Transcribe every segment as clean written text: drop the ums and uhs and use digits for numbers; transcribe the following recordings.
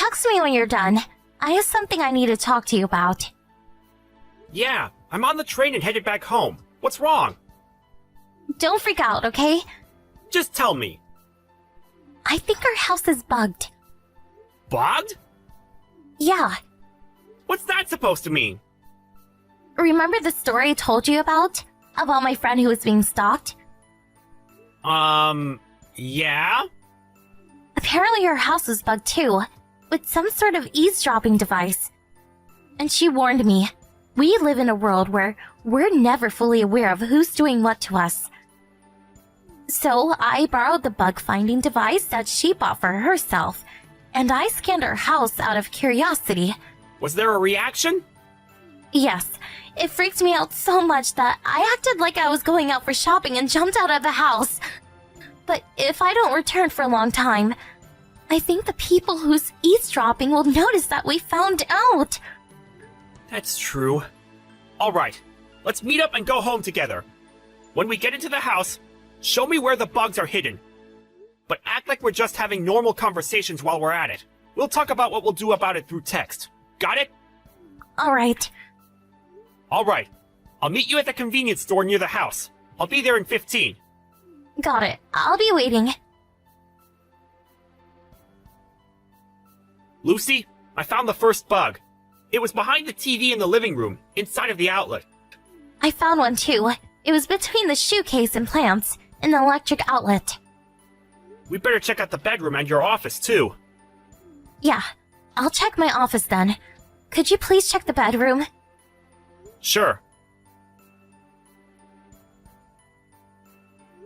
text me when you're done. I have something I need to talk to you about. Yeah, I'm on the train and headed back home. What's wrong? Don't freak out, okay? Just tell me. I think our house is bugged. Bugged? Yeah. What's that supposed to mean? Remember the story I told you about? About my friend who was being stalked? Yeah? Apparently her house was bugged too, with some sort of eavesdropping device. And she warned me. We live in a world where we're never fully aware of who's doing what to us. So I borrowed the bug-finding device that she bought for herself, and I scanned her house out of curiosity. Was there a reaction? Yes, it freaked me out so much that I acted like I was going out for shopping and jumped out of the house. But if I don't return for a long time, I think the people who's eavesdropping will notice that we found out. That's true. Alright, let's meet up and go home together. When we get into the house, show me where the bugs are hidden. But act like we're just having normal conversations while we're at it. We'll talk about what we'll do about it through text. Got it? Alright. Alright. I'll meet you at the convenience store near the house. I'll be there in 15. Got it. I'll be waiting. Lucy, I found the first bug. It was behind the TV in the living room, inside of the outlet. I found one too. It was between the shoe case and plants, in the electric outlet. We better check out the bedroom and your office, too. Yeah, I'll check my office then. Could you please check the bedroom? Sure.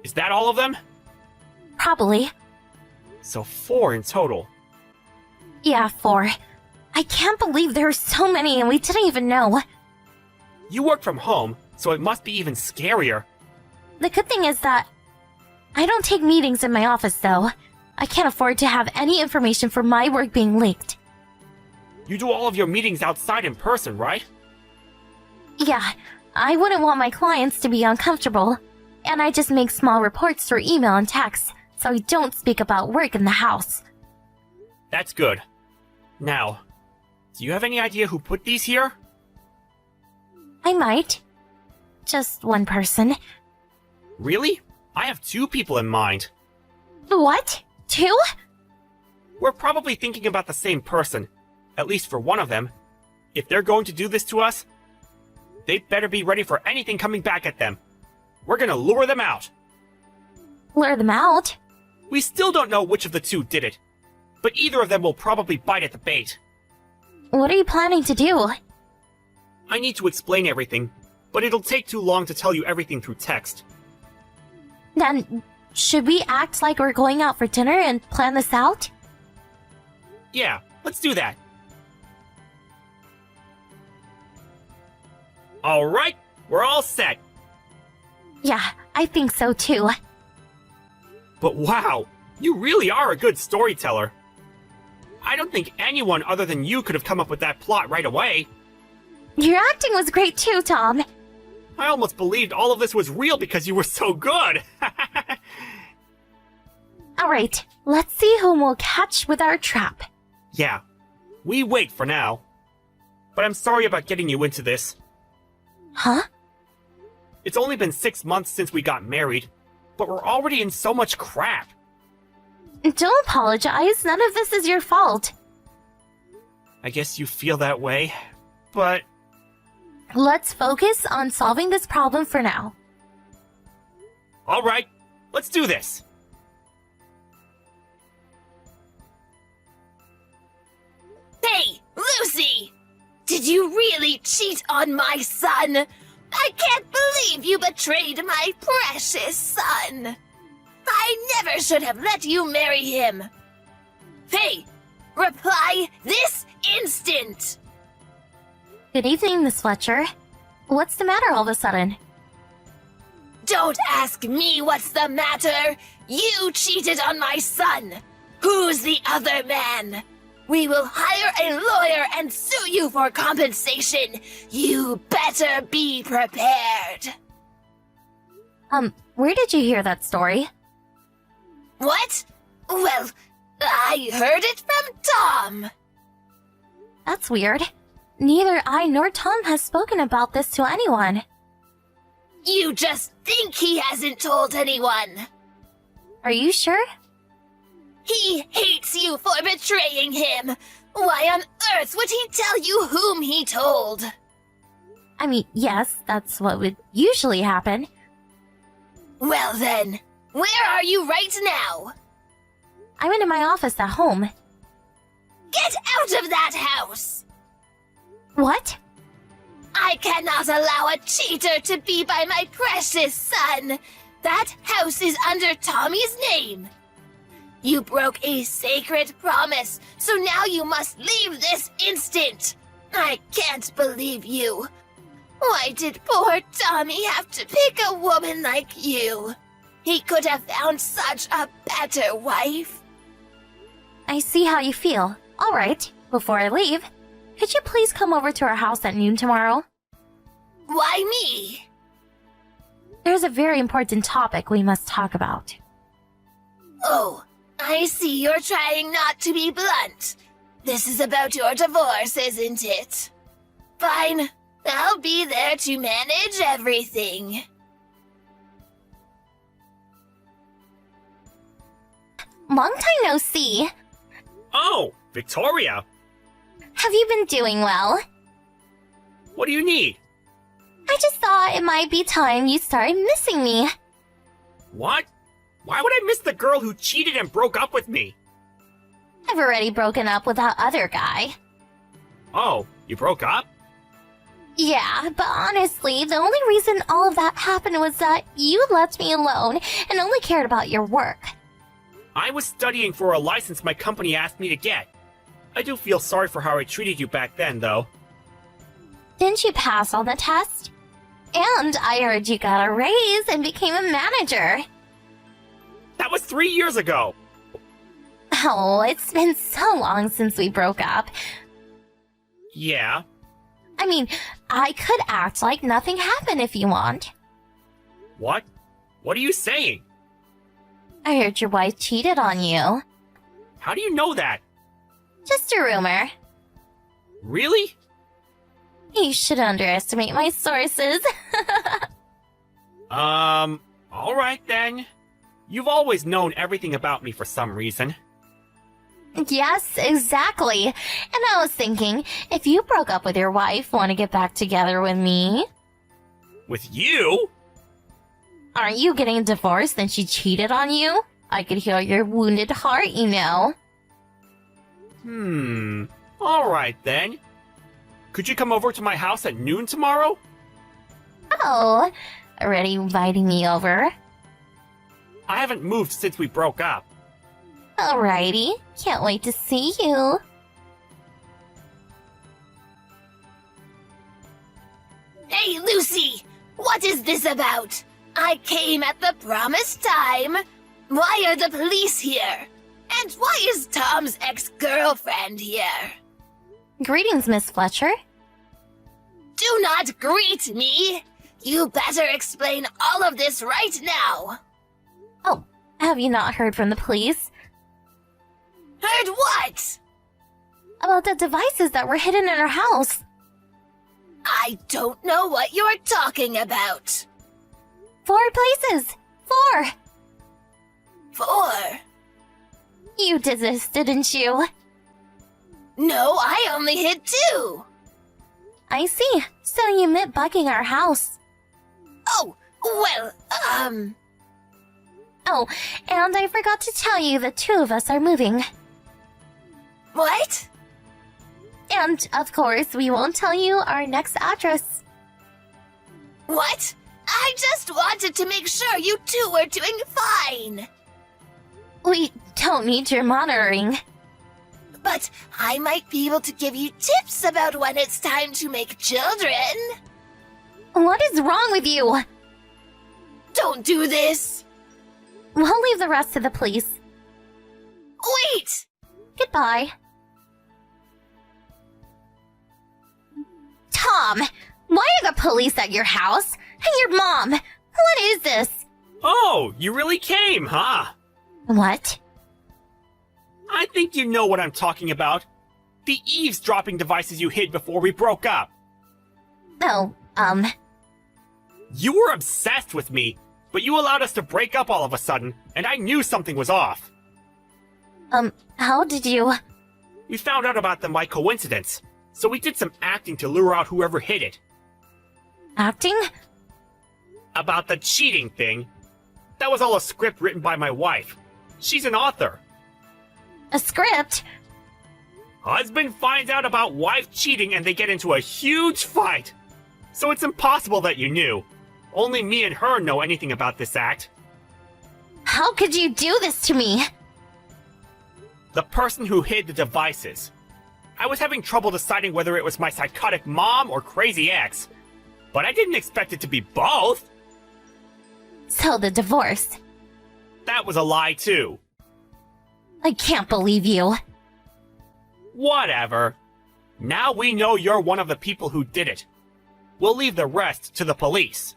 Is that all of them? Probably. So 4 in total. Yeah, 4. I can't believe there are so many and we didn't even know. You work from home, so it must be even scarier. The good thing is that I don't take meetings in my office, though. I can't afford to have any information from my work being leaked. You do all of your meetings outside in person, right? Yeah, I wouldn't want my clients to be uncomfortable. And I just make small reports through email and text, so I don't speak about work in the house. That's good. Now, do you have any idea who put these here? I might. Just one person. Really? I have 2 people in mind. What? 2? We're probably thinking about the same person, at least for one of them. If they're going to do this to us, they'd better be ready for anything coming back at them. We're gonna lure them out. Lure them out? We still don't know which of the 2 did it, but either of them will probably bite at the bait. What are you planning to do? I need to explain everything, but it'll take too long to tell you everything through text. Then, should we act like we're going out for dinner and plan this out? Yeah, let's do that. Alright, we're all set. Yeah, I think so too. But wow, you really are a good storyteller. I don't think anyone other than you could have come up with that plot right away. Your acting was great too, Tom. I almost believed all of this was real because you were so good. Alright, let's see whom we'll catch with our trap. Yeah, we wait for now. But I'm sorry about getting you into this. Huh? It's only been 6 months since we got married, but we're already in so much crap. Don't apologize, none of this is your fault. I guess you feel that way, but... Let's focus on solving this problem for now. Alright, let's do this. Hey, Lucy! Did you really cheat on my son? I can't believe you betrayed my precious son. I never should have let you marry him. Hey, reply this instant! Good evening, Miss Fletcher. What's the matter all of a sudden? Don't ask me what's the matter. You cheated on my son. Who's the other man? We will hire a lawyer and sue you for compensation. You better be prepared. Where did you hear that story? What? Well, I heard it from Tom. That's weird. Neither I nor Tom has spoken about this to anyone. You just think he hasn't told anyone. Are you sure? He hates you for betraying him. Why on earth would he tell you whom he told? I mean, yes, that's what would usually happen. Well then, where are you right now? I'm in my office at home. Get out of that house! What? I cannot allow a cheater to be by my precious son. That house is under Tommy's name. You broke a sacred promise, so now you must leave this instant. I can't believe you. Why did poor Tommy have to pick a woman like you? He could have found such a better wife. I see how you feel. All right, before I leave, could you please come over to our house at noon tomorrow? Why me? There's a very important topic we must talk about. Oh, I see you're trying not to be blunt. This is about your divorce, isn't it? Fine, I'll be there to manage everything. Long time no see. Oh, Victoria! Have you been doing well? What do you need? I just thought it might be time you started missing me. What? Why would I miss the girl who cheated and broke up with me? I've already broken up with that other guy. Oh, you broke up? Yeah, but honestly, the only reason all of that happened was that you left me alone and only cared about your work. I was studying for a license my company asked me to get. I do feel sorry for how I treated you back then, though. Didn't you pass on the test? And I heard you got a raise and became a manager. That was 3 years ago! Oh, it's been so long since we broke up. Yeah? I mean, I could act like nothing happened if you want. What? What are you saying? I heard your wife cheated on you. How do you know that? Just a rumor. Really? You should underestimate my sources. Alright then. You've always known everything about me for some reason. Yes, exactly. And I was thinking, if you broke up with your wife, want to get back together with me? With you? Aren't you getting divorced and she cheated on you? I could heal your wounded heart, you know. Alright then. Could you come over to my house at noon tomorrow? Oh, already inviting me over? I haven't moved since we broke up. Alrighty, can't wait to see you. Hey, Lucy! What is this about? I came at the promised time. Why are the police here? And why is Tom's ex-girlfriend here? Greetings, Miss Fletcher. Do not greet me! You better explain all of this right now! Oh, have you not heard from the police? Heard what? About the devices that were hidden in our house. I don't know what you're talking about. 4 places! 4! 4? You did this, didn't you? No, I only hid 2. I see. So you meant bugging our house. Oh, well, Oh, and I forgot to tell you the 2 of us are moving. What? And, of course, we won't tell you our next address. What? I just wanted to make sure you 2 were doing fine. We don't need your monitoring. But I might be able to give you tips about when it's time to make children. What is wrong with you? Don't do this. We'll leave the rest to the police. Wait! Goodbye. Tom, why are the police at your house? And your mom? What is this? Oh, you really came, huh? What? I think you know what I'm talking about. The eavesdropping devices you hid before we broke up. Oh, You were obsessed with me, but you allowed us to break up all of a sudden, and I knew something was off. how did you... We found out about them by coincidence, so we did some acting to lure out whoever hid it. acting? About the cheating thing. That was all a script written by my wife. She's an author. A script? Husband finds out about wife cheating and they get into a huge fight. So it's impossible that you knew. Only me and her know anything about this act. How could you do this to me? The person who hid the devices. I was having trouble deciding whether it was my psychotic mom or crazy ex. But I didn't expect it to be both. So the divorce. That was a lie too. I can't believe you. Whatever. Now we know you're one of the people who did it. We'll leave the rest to the police.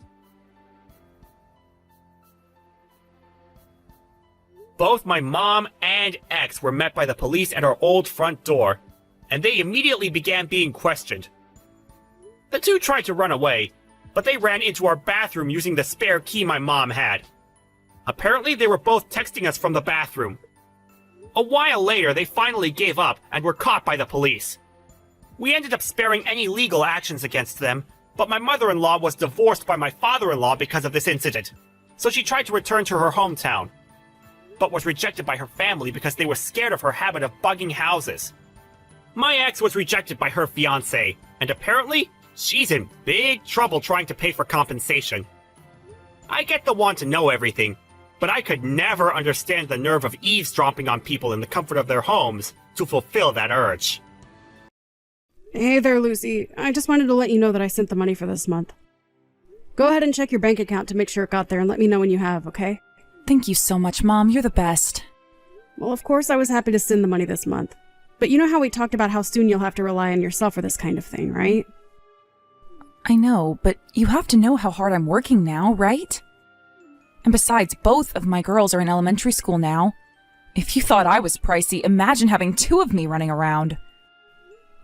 Both my mom and ex were met by the police at our old front door, and they immediately began being questioned. The two tried to run away, but they ran into our bathroom using the spare key my mom had. Apparently they were both texting us from the bathroom. A while later, they finally gave up and were caught by the police. We ended up sparing any legal actions against them, but my mother-in-law was divorced by my father-in-law because of this incident, so she tried to return to her hometown, but was rejected by her family because they were scared of her habit of bugging houses. My ex was rejected by her fiancé, and apparently, she's in big trouble trying to pay for compensation. I get the want to know everything, but I could never understand the nerve of eavesdropping on people in the comfort of their homes to fulfill that urge. Hey there, Lucy. I just wanted to let you know that I sent the money for this month. Go ahead and check your bank account to make sure it got there and let me know when you have, okay? Thank you so much, Mom. You're the best. Well, of course I was happy to send the money this month. But you know how we talked about how soon you'll have to rely on yourself for this kind of thing, right? I know, but you have to know how hard I'm working now, right? And besides, both of my girls are in elementary school now. If you thought I was pricey, imagine having two of me running around.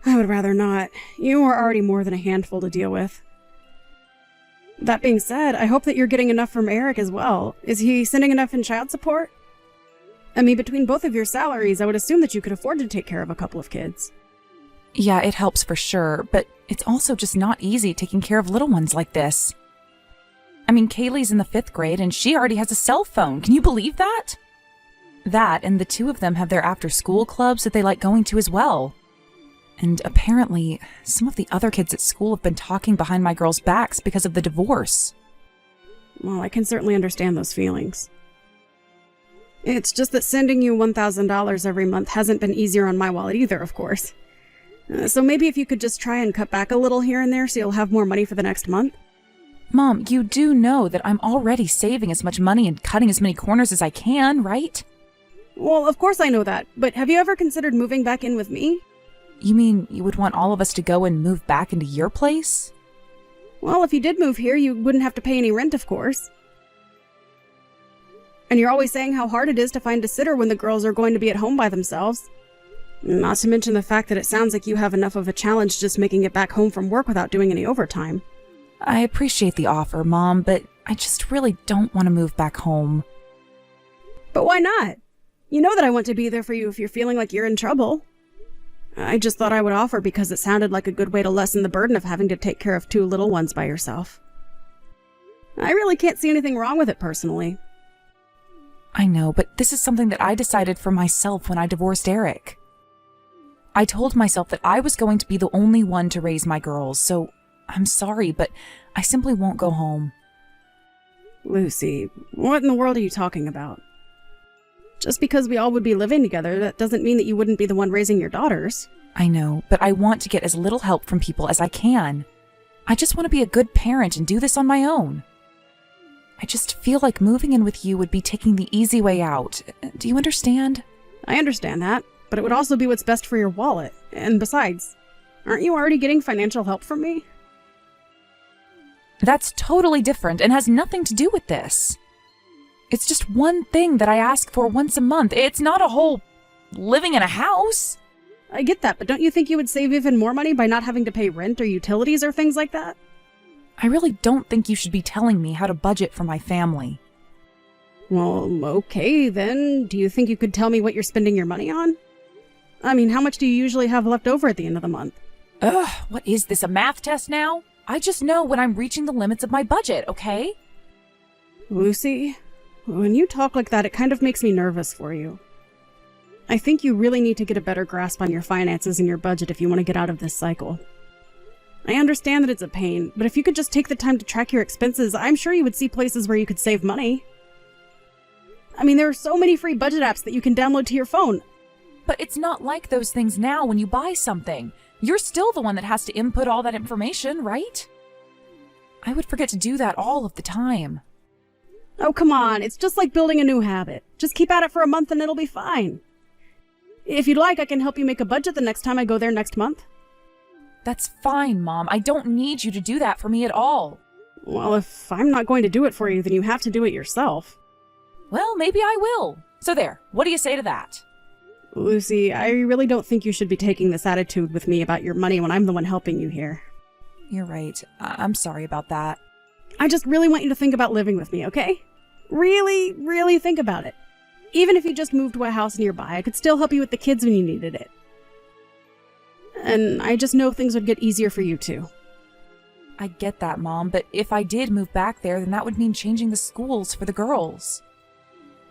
I would rather not. You are already more than a handful to deal with. That being said, I hope that you're getting enough from Eric as well. Is he sending enough in child support? I mean, between both of your salaries, I would assume that you could afford to take care of a couple of kids. Yeah, it helps for sure, but it's also just not easy taking care of little ones like this. I mean, Kaylee's in the 5th grade and she already has a cell phone. Can you believe that? That, and the two of them have their after-school clubs that they like going to as well. And apparently, some of the other kids at school have been talking behind my girls' backs because of the divorce. Well, I can certainly understand those feelings. It's just that sending you $1,000 every month hasn't been easier on my wallet either, of course. So maybe if you could just try and cut back a little here and there so you'll have more money for the next month? Mom, you do know that I'm already saving as much money and cutting as many corners as I can, right? Well, of course I know that, but have you ever considered moving back in with me? You mean you would want all of us to go and move back into your place? Well, if you did move here, you wouldn't have to pay any rent, of course. And you're always saying how hard it is to find a sitter when the girls are going to be at home by themselves. Not to mention the fact that it sounds like you have enough of a challenge just making it back home from work without doing any overtime. I appreciate the offer, Mom, but I just really don't want to move back home. But why not? You know that I want to be there for you if you're feeling like you're in trouble. I just thought I would offer because it sounded like a good way to lessen the burden of having to take care of two little ones by yourself. I really can't see anything wrong with it personally. I know, but this is something that I decided for myself when I divorced Eric. I told myself that I was going to be the only one to raise my girls, so I'm sorry, but I simply won't go home. Lucy, what in the world are you talking about? Just because we all would be living together, that doesn't mean that you wouldn't be the one raising your daughters. I know, but I want to get as little help from people as I can. I just want to be a good parent and do this on my own. I just feel like moving in with you would be taking the easy way out. Do you understand? I understand that, but it would also be what's best for your wallet. And besides, aren't you already getting financial help from me? That's totally different and has nothing to do with this. It's just one thing that I ask for once a month. It's not a whole living in a house. I get that, but don't you think you would save even more money by not having to pay rent or utilities or things like that? I really don't think you should be telling me how to budget for my family. Well, okay, then. Do you think you could tell me what you're spending your money on? I mean, how much do you usually have left over at the end of the month? Ugh, what is this, a math test now? I just know when I'm reaching the limits of my budget, okay? Lucy, when you talk like that, it kind of makes me nervous for you. I think you really need to get a better grasp on your finances and your budget if you want to get out of this cycle. I understand that it's a pain, but if you could just take the time to track your expenses, I'm sure you would see places where you could save money. I mean, there are so many free budget apps that you can download to your phone. But it's not like those things now when you buy something. You're still the one that has to input all that information, right? I would forget to do that all of the time. Oh, come on, it's just like building a new habit. Just keep at it for a month and it'll be fine. If you'd like, I can help you make a budget the next time I go there next month. That's fine, Mom. I don't need you to do that for me at all. Well, if I'm not going to do it for you, then you have to do it yourself. Well, maybe I will. So there, what do you say to that? Lucy, I really don't think you should be taking this attitude with me about your money when I'm the one helping you here. You're right. I'm sorry about that. I just really want you to think about living with me, okay? Really, really think about it. Even if you just moved to a house nearby, I could still help you with the kids when you needed it. And I just know things would get easier for you too. I get that, Mom, but if I did move back there, then that would mean changing the schools for the girls.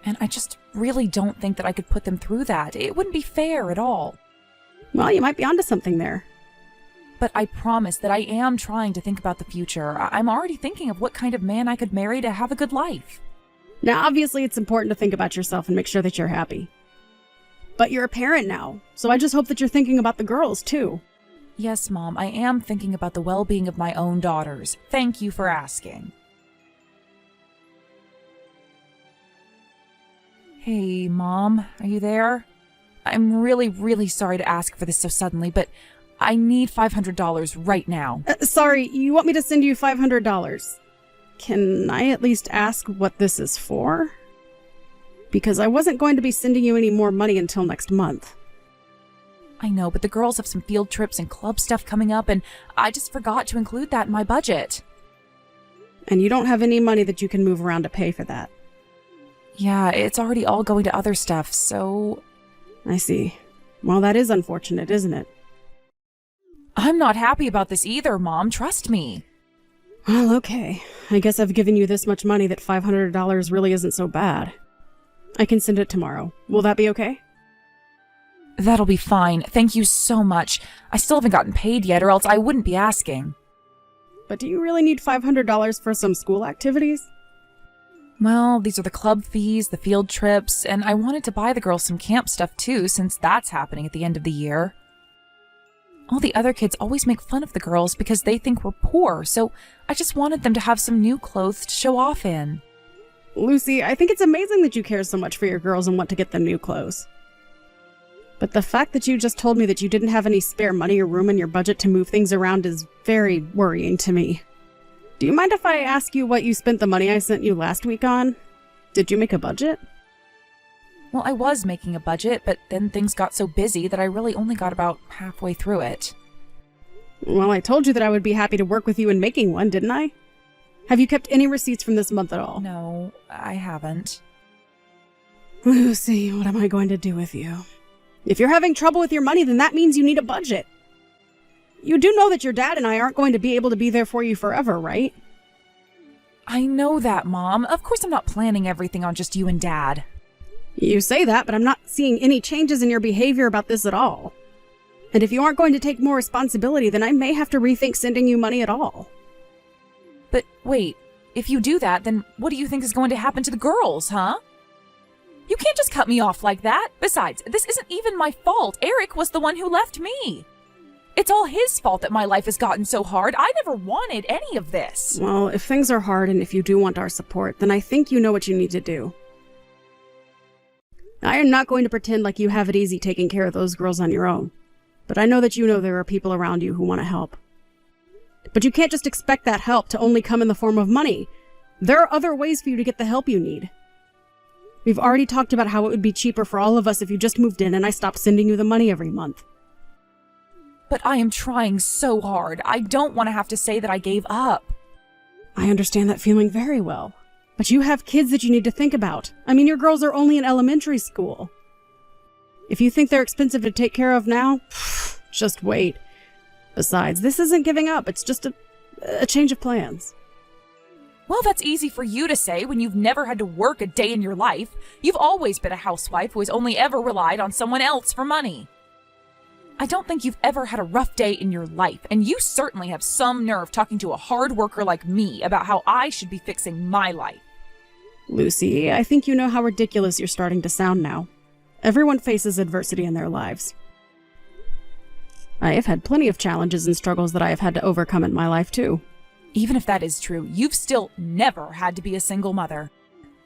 And I just really don't think that I could put them through that. It wouldn't be fair at all. Well, you might be onto something there. But I promise that I am trying to think about the future. I'm already thinking of what kind of man I could marry to have a good life. Now, obviously, it's important to think about yourself and make sure that you're happy. But you're a parent now, so I just hope that you're thinking about the girls, too. Yes, Mom, I am thinking about the well-being of my own daughters. Thank you for asking. Hey, Mom, are you there? I'm really, really sorry to ask for this so suddenly, but I need $500 right now. Sorry, you want me to send you $500? Can I at least ask what this is for? Because I wasn't going to be sending you any more money until next month. I know, but the girls have some field trips and club stuff coming up, and I just forgot to include that in my budget. And you don't have any money that you can move around to pay for that. Yeah, it's already all going to other stuff, so... I see. Well, that is unfortunate, isn't it? I'm not happy about this either, Mom. Trust me. Well, okay. I guess I've given you this much money that $500 really isn't so bad. I can send it tomorrow. Will that be okay? That'll be fine. Thank you so much. I still haven't gotten paid yet, or else I wouldn't be asking. But do you really need $500 for some school activities? Well, these are the club fees, the field trips, and I wanted to buy the girls some camp stuff too, since that's happening at the end of the year. All the other kids always make fun of the girls because they think we're poor, so I just wanted them to have some new clothes to show off in. Lucy, I think it's amazing that you care so much for your girls and want to get them new clothes. But the fact that you just told me that you didn't have any spare money or room in your budget to move things around is very worrying to me. Do you mind if I ask you what you spent the money I sent you last week on? Did you make a budget? Well, I was making a budget, but then things got so busy that I really only got about halfway through it. Well, I told you that I would be happy to work with you in making one, didn't I? Have you kept any receipts from this month at all? No, I haven't. Lucy, what am I going to do with you? If you're having trouble with your money, then that means you need a budget. You do know that your dad and I aren't going to be able to be there for you forever, right? I know that, Mom. Of course I'm not planning everything on just you and Dad. You say that, but I'm not seeing any changes in your behavior about this at all. And if you aren't going to take more responsibility, then I may have to rethink sending you money at all. But wait, if you do that, then what do you think is going to happen to the girls, huh? You can't just cut me off like that. Besides, this isn't even my fault. Eric was the one who left me. It's all his fault that my life has gotten so hard. I never wanted any of this. Well, if things are hard and if you do want our support, then I think you know what you need to do. I am not going to pretend like you have it easy taking care of those girls on your own. But I know that you know there are people around you who want to help. But you can't just expect that help to only come in the form of money. There are other ways for you to get the help you need. We've already talked about how it would be cheaper for all of us if you just moved in and I stopped sending you the money every month. But I am trying so hard. I don't want to have to say that I gave up. I understand that feeling very well. But you have kids that you need to think about. I mean, your girls are only in elementary school. If you think they're expensive to take care of now, just wait. Besides, this isn't giving up. It's just a change of plans. Well, that's easy for you to say when you've never had to work a day in your life. You've always been a housewife who has only ever relied on someone else for money. I don't think you've ever had a rough day in your life, and you certainly have some nerve talking to a hard worker like me about how I should be fixing my life. Lucy, I think you know how ridiculous you're starting to sound now. Everyone faces adversity in their lives. I have had plenty of challenges and struggles that I have had to overcome in my life, too. Even if that is true, you've still never had to be a single mother.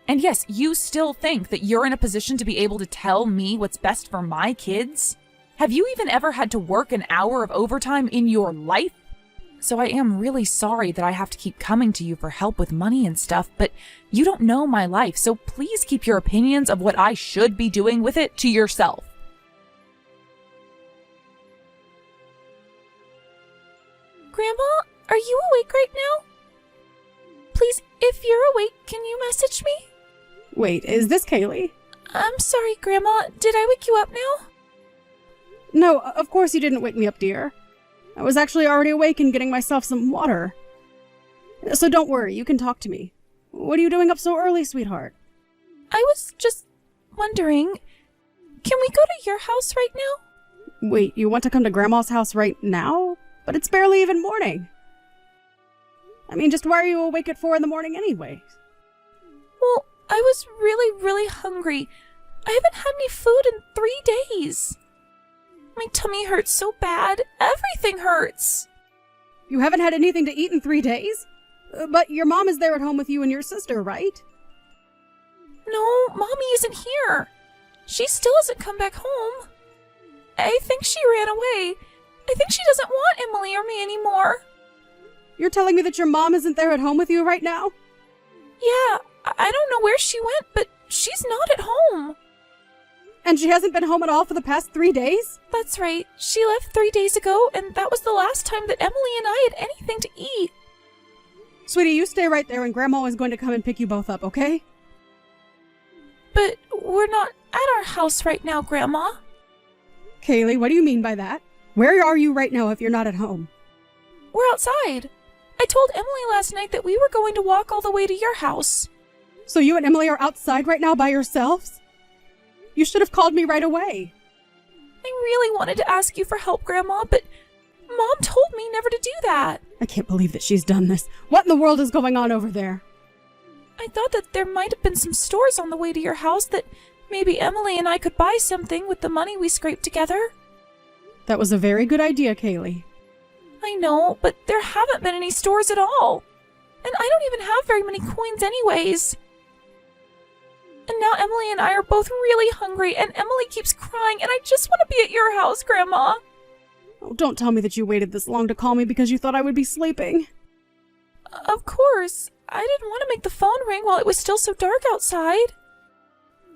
And yes, you still think that you're in a position to be able to tell me what's best for my kids? Have you even ever had to work an hour of overtime in your life? So I am really sorry that I have to keep coming to you for help with money and stuff, but you don't know my life, so please keep your opinions of what I should be doing with it to yourself. Grandma, are you awake right now? Please, if you're awake, can you message me? Wait, is this Kaylee? I'm sorry, Grandma. Did I wake you up now? No, of course you didn't wake me up, dear. I was actually already awake and getting myself some water. So don't worry, you can talk to me. What are you doing up so early, sweetheart? I was just wondering, can we go to your house right now? Wait, you want to come to Grandma's house right now? But it's barely even morning. I mean, just why are you awake at 4 a.m. anyway? Well, I was really hungry. I haven't had any food in 3 days. My tummy hurts so bad. Everything hurts. You haven't had anything to eat in 3 days? But your mom is there at home with you and your sister, right? No, Mommy isn't here. She still hasn't come back home. I think she ran away. I think she doesn't want Emily or me anymore. You're telling me that your mom isn't there at home with you right now? Yeah, I don't know where she went, but she's not at home. And she hasn't been home at all for the past 3 days? That's right. She left 3 days ago, and that was the last time that Emily and I had anything to eat. Sweetie, you stay right there and Grandma is going to come and pick you both up, okay? But we're not at our house right now, Grandma. Kaylee, what do you mean by that? Where are you right now if you're not at home? We're outside. I told Emily last night that we were going to walk all the way to your house. So you and Emily are outside right now by yourselves? You should have called me right away. I really wanted to ask you for help, Grandma, but Mom told me never to do that. I can't believe that she's done this. What in the world is going on over there? I thought that there might have been some stores on the way to your house that maybe Emily and I could buy something with the money we scraped together. That was a very good idea, Kaylee. I know, but there haven't been any stores at all. And I don't even have very many coins anyways. And now Emily and I are both really hungry, and Emily keeps crying, and I just want to be at your house, Grandma. Oh, don't tell me that you waited this long to call me because you thought I would be sleeping. Of course. I didn't want to make the phone ring while it was still so dark outside.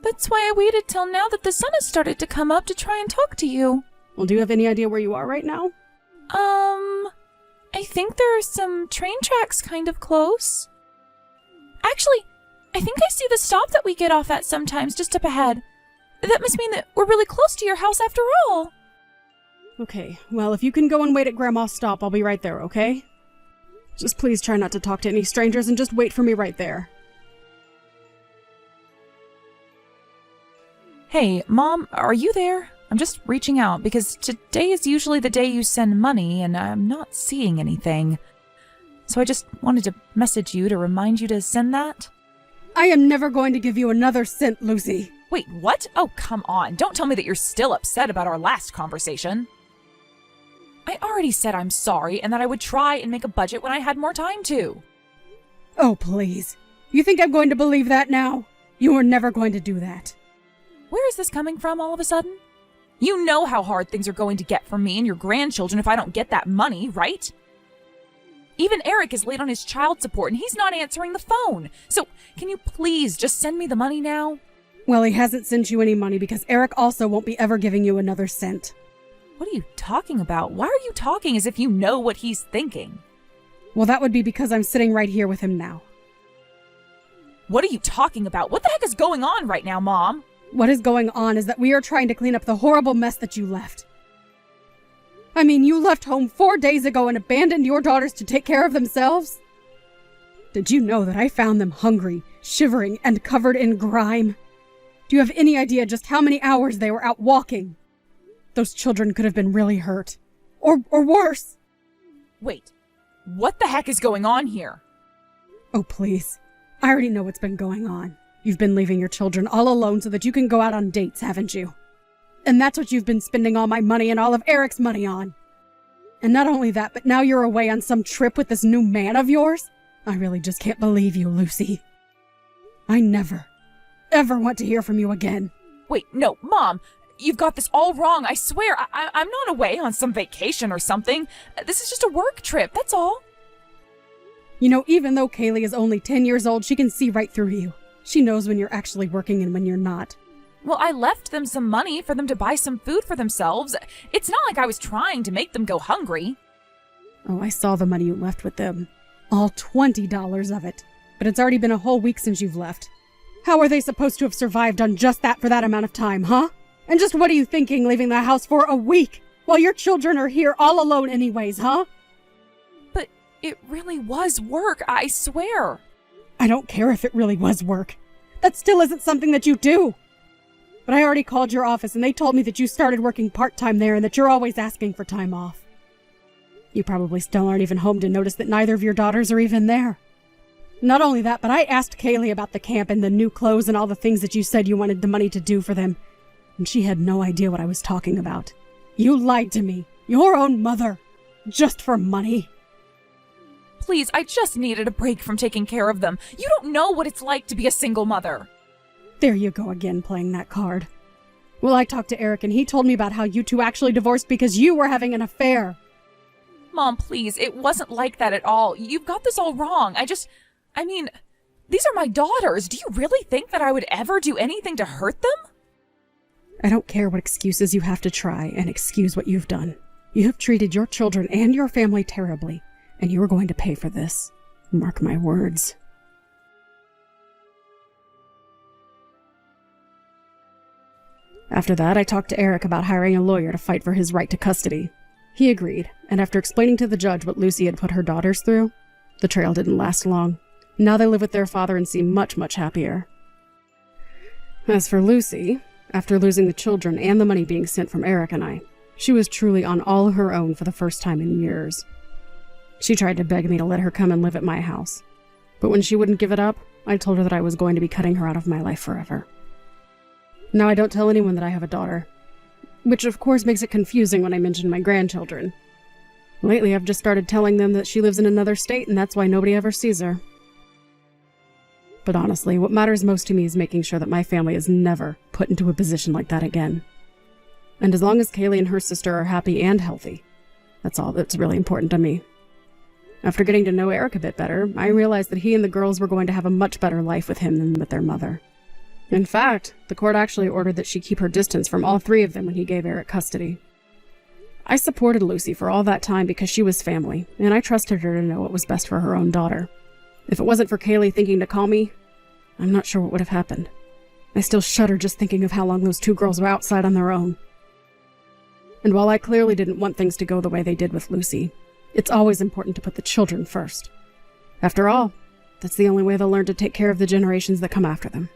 That's why I waited till now that the sun has started to come up to try and talk to you. Well, do you have any idea where you are right now? I think there are some train tracks kind of close. Actually, I think I see the stop that we get off at sometimes just up ahead. That must mean that we're really close to your house after all. Okay, well, if you can go and wait at Grandma's stop, I'll be right there, okay? Just please try not to talk to any strangers and just wait for me right there. Hey, Mom, are you there? I'm just reaching out because today is usually the day you send money and I'm not seeing anything. So I just wanted to message you to remind you to send that. I am never going to give you another cent, Lucy. Wait, what? Oh, come on. Don't tell me that you're still upset about our last conversation. I already said I'm sorry and that I would try and make a budget when I had more time to. Oh, please. You think I'm going to believe that now? You were never going to do that. Where is this coming from all of a sudden? You know how hard things are going to get for me and your grandchildren if I don't get that money, right? Even Eric is late on his child support and he's not answering the phone. So can you please just send me the money now? Well, he hasn't sent you any money because Eric also won't be ever giving you another cent. What are you talking about? Why are you talking as if you know what he's thinking? Well, that would be because I'm sitting right here with him now. What are you talking about? What the heck is going on right now, Mom? What is going on is that we are trying to clean up the horrible mess that you left. I mean, you left home 4 days ago and abandoned your daughters to take care of themselves? Did you know that I found them hungry, shivering, and covered in grime? Do you have any idea just how many hours they were out walking? Those children could have been really hurt. Or worse. Wait, what the heck is going on here? Oh, please. I already know what's been going on. You've been leaving your children all alone so that you can go out on dates, haven't you? And that's what you've been spending all my money and all of Eric's money on. And not only that, but now you're away on some trip with this new man of yours? I really just can't believe you, Lucy. I never, ever want to hear from you again. Wait, no, Mom, you've got this all wrong. I swear, I'm not away on some vacation or something. This is just a work trip, that's all. You know, even though Kaylee is only 10 years old, she can see right through you. She knows when you're actually working and when you're not. Well, I left them some money for them to buy some food for themselves. It's not like I was trying to make them go hungry. Oh, I saw the money you left with them. All $20 of it. But it's already been a whole week since you've left. How are they supposed to have survived on just that for that amount of time, huh? And just what are you thinking leaving the house for a week while your children are here all alone anyways, huh? But it really was work, I swear. I don't care if it really was work. That still isn't something that you do. But I already called your office and they told me that you started working part-time there and that you're always asking for time off. You probably still aren't even home to notice that neither of your daughters are even there. Not only that, but I asked Kaylee about the camp and the new clothes and all the things that you said you wanted the money to do for them. And she had no idea what I was talking about. You lied to me, your own mother, just for money. Please, I just needed a break from taking care of them. You don't know what it's like to be a single mother. There you go again, playing that card. Well, I talked to Eric and he told me about how you two actually divorced because you were having an affair. Mom, please, it wasn't like that at all. You've got this all wrong. I mean, these are my daughters. Do you really think that I would ever do anything to hurt them? I don't care what excuses you have to try and excuse what you've done. You have treated your children and your family terribly, and you are going to pay for this. Mark my words. After that, I talked to Eric about hiring a lawyer to fight for his right to custody. He agreed, and after explaining to the judge what Lucy had put her daughters through, the trail didn't last long. Now they live with their father and seem much, much happier. As for Lucy, after losing the children and the money being sent from Eric and I, she was truly on all her own for the first time in years. She tried to beg me to let her come and live at my house, but when she wouldn't give it up, I told her that I was going to be cutting her out of my life forever. Now I don't tell anyone that I have a daughter, which of course makes it confusing when I mention my grandchildren. Lately I've just started telling them that she lives in another state and that's why nobody ever sees her. But honestly, what matters most to me is making sure that my family is never put into a position like that again. And as long as Kaylee and her sister are happy and healthy, that's all that's really important to me. After getting to know Eric a bit better, I realized that he and the girls were going to have a much better life with him than with their mother. In fact, the court actually ordered that she keep her distance from all three of them when he gave Eric custody. I supported Lucy for all that time because she was family, and I trusted her to know what was best for her own daughter. If it wasn't for Kaylee thinking to call me, I'm not sure what would have happened. I still shudder just thinking of how long those two girls were outside on their own. And while I clearly didn't want things to go the way they did with Lucy, it's always important to put the children first. After all, that's the only way they'll learn to take care of the generations that come after them.